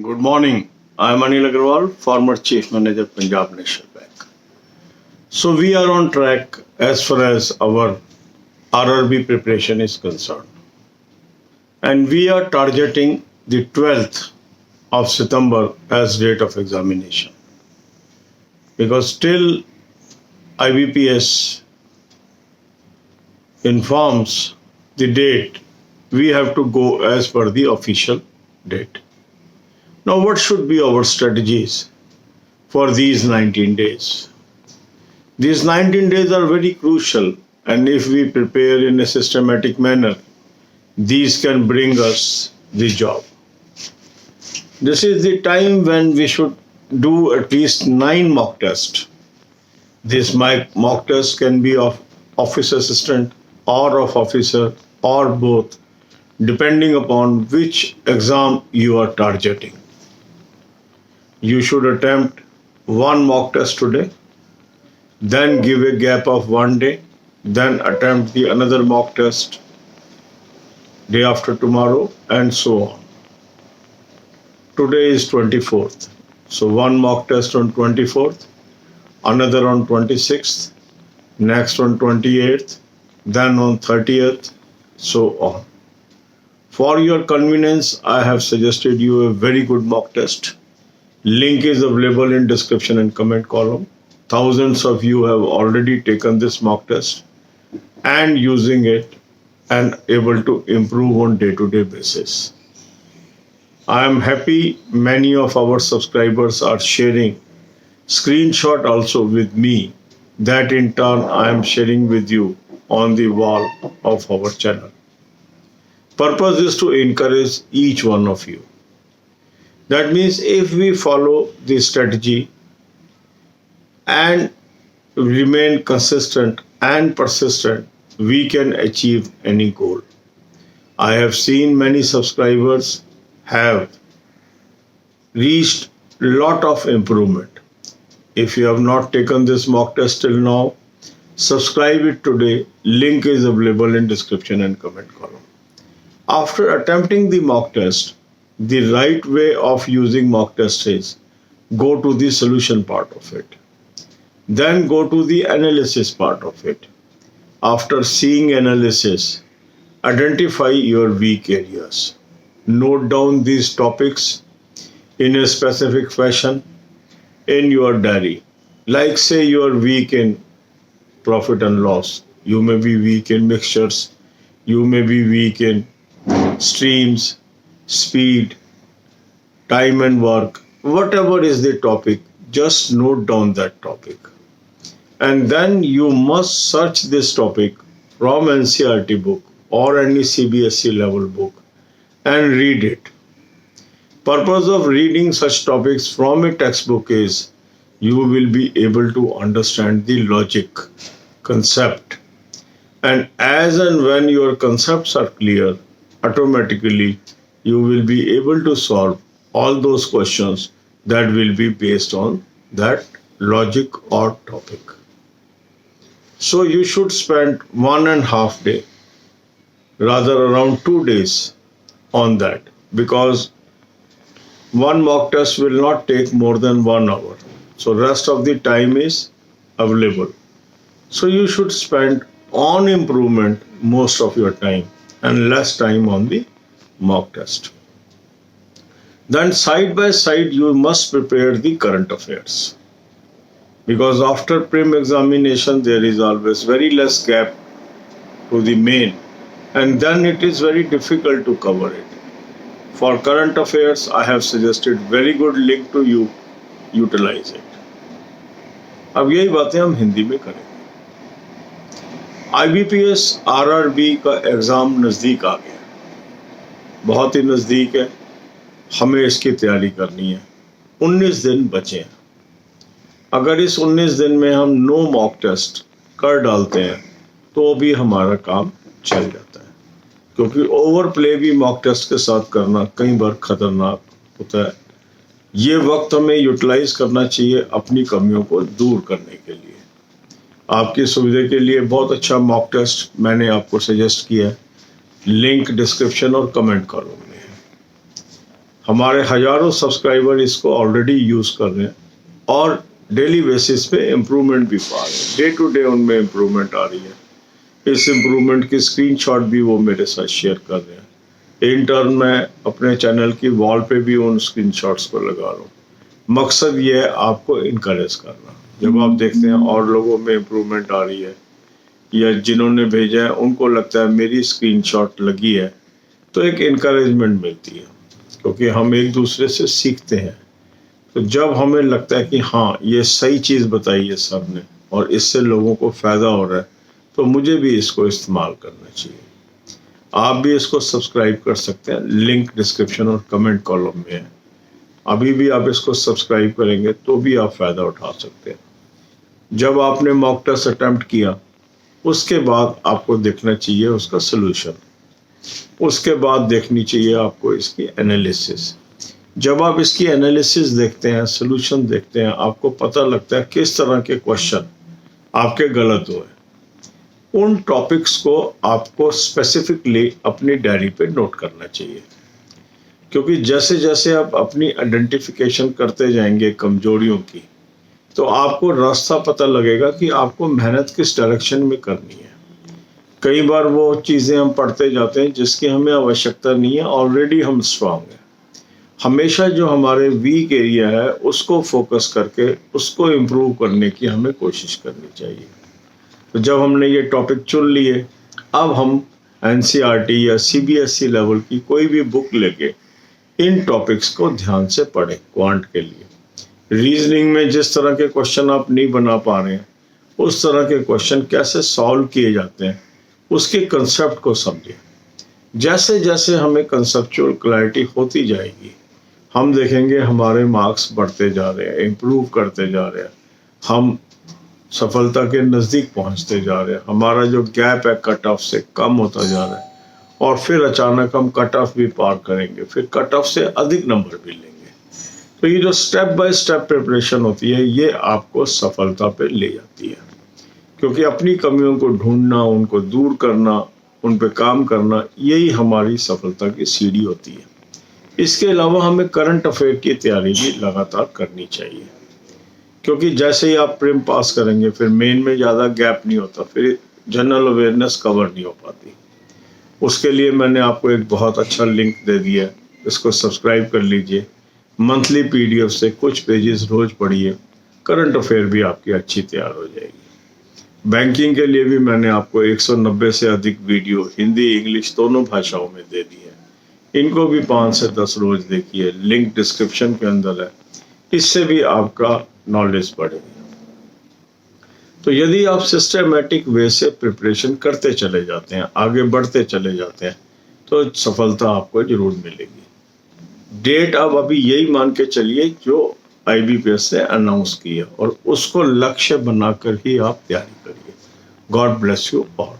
Good morning. I am Anil Agarwal, former Chief Manager, Punjab National Bank. So we are on track as far as our RRB preparation is concerned. And we are targeting the 12th of September as date of examination. Because still IBPS informs the date, we have to go as per the official date. Now, what should be our strategies for these 19 days? These 19 days are very crucial, and if we prepare in a systematic manner, these can bring us the job. This is the time when we should do at least 9 mock tests. These mock tests can be of office assistant or of officer or both, depending upon which exam you are targeting. You should attempt 1 mock test today, then give a gap of 1 day, then attempt the another mock test day after tomorrow, and so on. Today is 24th. So 1 mock test on 24th, another on 26th, next on 28th, then on 30th, so on. For your convenience, I have suggested you a very good mock test. Link is available in description and comment column. Thousands of you have already taken this mock test and using it and able to improve on day-to-day basis. I am happy many of our subscribers are sharing screenshot also with me, that in turn I am sharing with you on the wall of our channel. Purpose is to encourage each one of you. That means if we follow the strategy and remain consistent and persistent, we can achieve any goal. I have seen many subscribers have reached lot of improvement. If you have not taken this mock test till now, subscribe it today. Link is available in description and comment column. After attempting the mock test, the right way of using mock test is go to the solution part of it. Then go to the analysis part of it. After seeing analysis, identify your weak areas. Note down these topics in a specific fashion in your diary. Like say you are weak in profit and loss. You may be weak in mixtures. You may be weak in streams, speed, time and work. Whatever is the topic, just note down that topic. And then you must search this topic from NCERT book or any CBSE level book and read it. Purpose of reading such topics from a textbook is you will be able to understand the logic, concept. And as and when your concepts are clear, automatically you will be able to solve all those questions that will be based on that logic or topic. So you should spend 1.5 days, rather around 2 days on that, because one mock test will not take more than 1 hour. So rest of the time is available. So you should spend on improvement most of your time and less time on the mock test. Then side by side you must prepare the current affairs, because after prim examination there is always very less gap to the main, and then it is very difficult to cover it. For current affairs I have suggested very good link to you, utilize it. अब यही बातें हम हिंदी में करेंगे. IBPS RRB का exam नज़दीक आ गया, बहुत ही नज़दीक है. हमें इसकी तैयारी करनी है. 19 दिन बचे हैं. अगर इस 19 दिन में हम 9 मॉक टेस्ट कर डालते हैं तो भी हमारा काम चल जाता है, क्योंकि ओवर प्ले भी मॉक टेस्ट के साथ करना कई बार खतरनाक होता है. ये वक्त हमें यूटिलाइज करना चाहिए अपनी कमियों को दूर करने के लिए. आपकी सुविधा के लिए बहुत अच्छा मॉक टेस्ट मैंने आपको सजेस्ट किया है. लिंक डिस्क्रिप्शन और कमेंट कॉलम में है. हमारे हजारों सब्सक्राइबर इसको ऑलरेडी यूज कर रहे हैं और डेली बेसिस पे इम्प्रूवमेंट भी पा रहे हैं। डे टू डे उनमें इम्प्रूवमेंट आ रही है। इस इम्प्रूवमेंट की स्क्रीनशॉट भी वो मेरे साथ शेयर कर रहे हैं। इन टर्न मैं अपने चैनल की वॉल पे भी उन स्क्रीनशॉट्स को लगा रहा हूँ। मकसद ये है आपको इनकरेज करना। जब आप देखते हैं और लोगों में इम्प्रूवमेंट आ रही है या जिन्होंने भेजा है उनको लगता है मेरी स्क्रीनशॉट लगी है, तो एक इनकरेजमेंट मिलती है, क्योंकि हम एक दूसरे से सीखते हैं। तो जब हमें लगता है कि हाँ ये सही चीज़ बताई है सर ने और इससे लोगों को फ़ायदा हो रहा है, तो मुझे भी इसको इस्तेमाल करना चाहिए। आप भी इसको सब्सक्राइब कर सकते हैं, लिंक डिस्क्रिप्शन और कमेंट कॉलम में है। अभी भी आप इसको सब्सक्राइब करेंगे तो भी आप फ़ायदा उठा सकते हैं। जब आपने मॉक टेस्ट अटेम्प्ट किया उसके बाद आपको देखना चाहिए उसका सलूशन, उसके बाद देखनी चाहिए आपको इसकी एनालिसिस। जब आप इसकी एनालिसिस देखते हैं, सलूशन देखते हैं, आपको पता लगता है किस तरह के क्वेश्चन आपके गलत हुए। उन टॉपिक्स को आपको स्पेसिफिकली अपनी डायरी पे नोट करना चाहिए, क्योंकि जैसे जैसे आप अपनी आइडेंटिफिकेशन करते जाएंगे कमजोरियों की, तो आपको रास्ता पता लगेगा कि आपको मेहनत किस डायरेक्शन में करनी है। कई बार वो चीज़ें हम पढ़ते जाते हैं जिसकी हमें आवश्यकता नहीं है, ऑलरेडी हम स्ट्रांग हैं। हमेशा जो हमारे वीक एरिया है उसको फोकस करके उसको इम्प्रूव करने की हमें कोशिश करनी चाहिए। तो जब हमने ये टॉपिक चुन लिए, अब हम एनसीईआरटी या सीबीएसई लेवल की कोई भी बुक लेके इन टॉपिक्स को ध्यान से पढ़ें। क्वांट के लिए रीजनिंग में जिस तरह के क्वेश्चन आप नहीं बना पा रहे हैं, उस तरह के क्वेश्चन कैसे सॉल्व किए जाते हैं उसके कंसेप्ट को समझें। जैसे जैसे हमें कंसेप्चुअल क्लैरिटी होती जाएगी, हम देखेंगे हमारे मार्क्स बढ़ते जा रहे हैं, इम्प्रूव करते जा रहे हैं, हम सफलता के नज़दीक पहुंचते जा रहे हैं, हमारा जो गैप है कट ऑफ से कम होता जा रहा है और फिर अचानक हम कट ऑफ भी पार करेंगे, फिर कट ऑफ से अधिक नंबर भी लेंगे। तो ये जो स्टेप बाय स्टेप प्रिपरेशन होती है ये आपको सफलता पे ले जाती है, क्योंकि अपनी कमियों को ढूंढना, उनको दूर करना, उन पे काम करना, यही हमारी सफलता की सीढ़ी होती है। इसके अलावा हमें करंट अफेयर की तैयारी भी लगातार करनी चाहिए, क्योंकि जैसे ही आप प्रीम पास करेंगे फिर मेन में ज़्यादा गैप नहीं होता, फिर जनरल अवेयरनेस कवर नहीं हो पाती। उसके लिए मैंने आपको एक बहुत अच्छा लिंक दे दिया है, इसको सब्सक्राइब कर लीजिए। मंथली पीडीएफ से कुछ पेजेस रोज पढ़िए, करंट अफेयर भी आपकी अच्छी तैयार हो जाएगी। बैंकिंग के लिए भी मैंने आपको 190 से अधिक वीडियो हिंदी इंग्लिश दोनों भाषाओं में दे दी है। इनको भी 5 से 10 रोज देखिए, लिंक डिस्क्रिप्शन के अंदर है। इससे भी आपका नॉलेज बढ़ेगा। तो यदि आप सिस्टमैटिक वे से प्रिपरेशन करते चले जाते हैं, आगे बढ़ते चले जाते हैं, तो सफलता आपको जरूर मिलेगी। डेट आप अभी यही मान के चलिए जो IBPS ने अनाउंस की है और उसको लक्ष्य बनाकर ही आप तैयारी करिए। God bless you all.